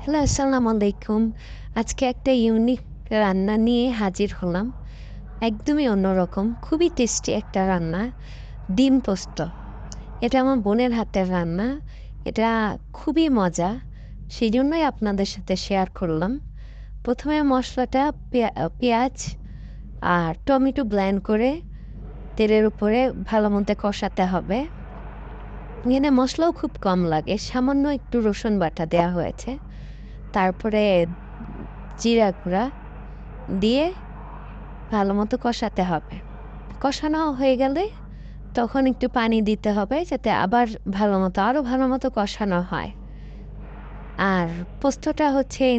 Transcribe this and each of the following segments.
Hello, আসসালামু আলাইকুম। আজকে একটা ইউনিক রান্না নিয়ে হাজির হলাম। একদমই অন্যরকম, খুবই টেস্টি একটা রান্না, ডিম পোস্ত। এটা আমার বোনের হাতের রান্না। এটা খুবই মজা। সেজন্যই আপনাদের সাথে শেয়ার করলাম। ১ম এ মসলাটা পেঁয়াজ আর টমেটো ব্লেন্ড করে তেলের উপরে ভালোমতো কষাতে হবে। এখানে মসলাও খুব কম লাগে। সামান্য একটু রসুন বাটা দেয়া হয়েছে। তারপরে জিরা গুঁড়া দিয়ে ভালোমতো কষাতে হবে। কষানো হয়ে গেলে তখন একটু পানি দিতে হবে যাতে আবার আরো ভালোমতো কষানো হয়। আর পোস্তটা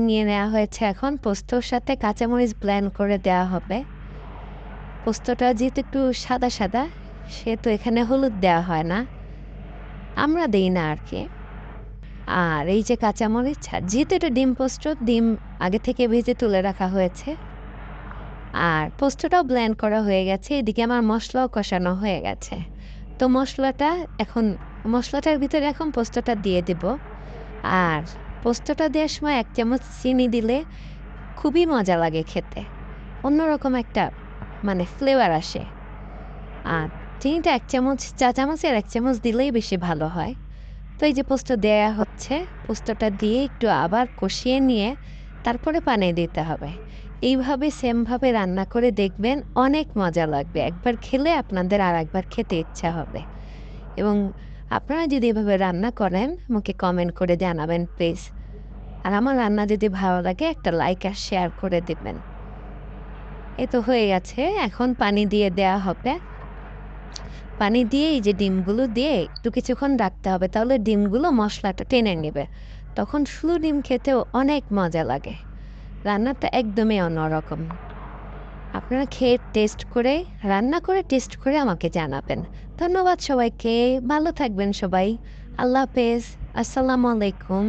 নিয়ে নেওয়া হয়েছে এখন। পোস্তর সাথে কাঁচামরিচ ব্লেন্ড করে দেওয়া হবে। পোস্তটা যেহেতু একটু সাদা, সাদা সেহেতু এখানে হলুদ দেওয়া হয় না। আমরা দেই না আরকি। আর এই যে কাঁচামরিচ যেহেতু এটা ডিম পোস্ত, ডিম আগে থেকে ভেজে তুলে রাখা হয়েছে। আর পোস্তটাও ব্লেন্ড করা হয়ে গেছে। এদিকে আমার মসলাও কষানো হয়ে গেছে। তো মসলাটার ভিতরে এখন পোস্তটা দিয়ে দেব। আর পোস্তটা দেওয়ার সময় ১ চামচ চিনি দিলে খুবই মজা লাগে খেতে। অন্যরকম একটা ফ্লেভার আসে। আর চিনিটা ১ চামচ, চা চামচের ১ চামচ দিলেই বেশি ভালো হয়। তো এই যে পোস্ত দেয়া হচ্ছে, পোস্তটা দিয়ে একটু আবার কষিয়ে নিয়ে তারপরে পানি দিতে হবে। এইভাবে সেমভাবে রান্না করে দেখবেন, অনেক মজা লাগবে। একবার খেলে আপনাদের আরেকবার খেতে ইচ্ছা হবে। এবং আপনারা যদি এভাবে রান্না করেন আমাকে কমেন্ট করে জানাবেন প্লিজ। আর আমার রান্না যদি ভালো লাগে একটা লাইক আর শেয়ার করে দিবেন। এই তো হয়ে গেছে। এখন পানি দিয়ে দেয়া হবে। পানি দিয়ে এই যে ডিমগুলো দিয়ে একটু কিছুক্ষণ রাখতে হবে। তাহলে ডিমগুলো মসলাটা টেনে নেবে। তখন শুধু ডিম খেতেও অনেক মজা লাগে। রান্নাটা একদমই অন্যরকম। আপনারা খেয়ে রান্না করে টেস্ট করে আমাকে জানাবেন। ধন্যবাদ সবাইকে। ভালো থাকবেন সবাই। আল্লাহ হাফেজ। আসসালামু আলাইকুম।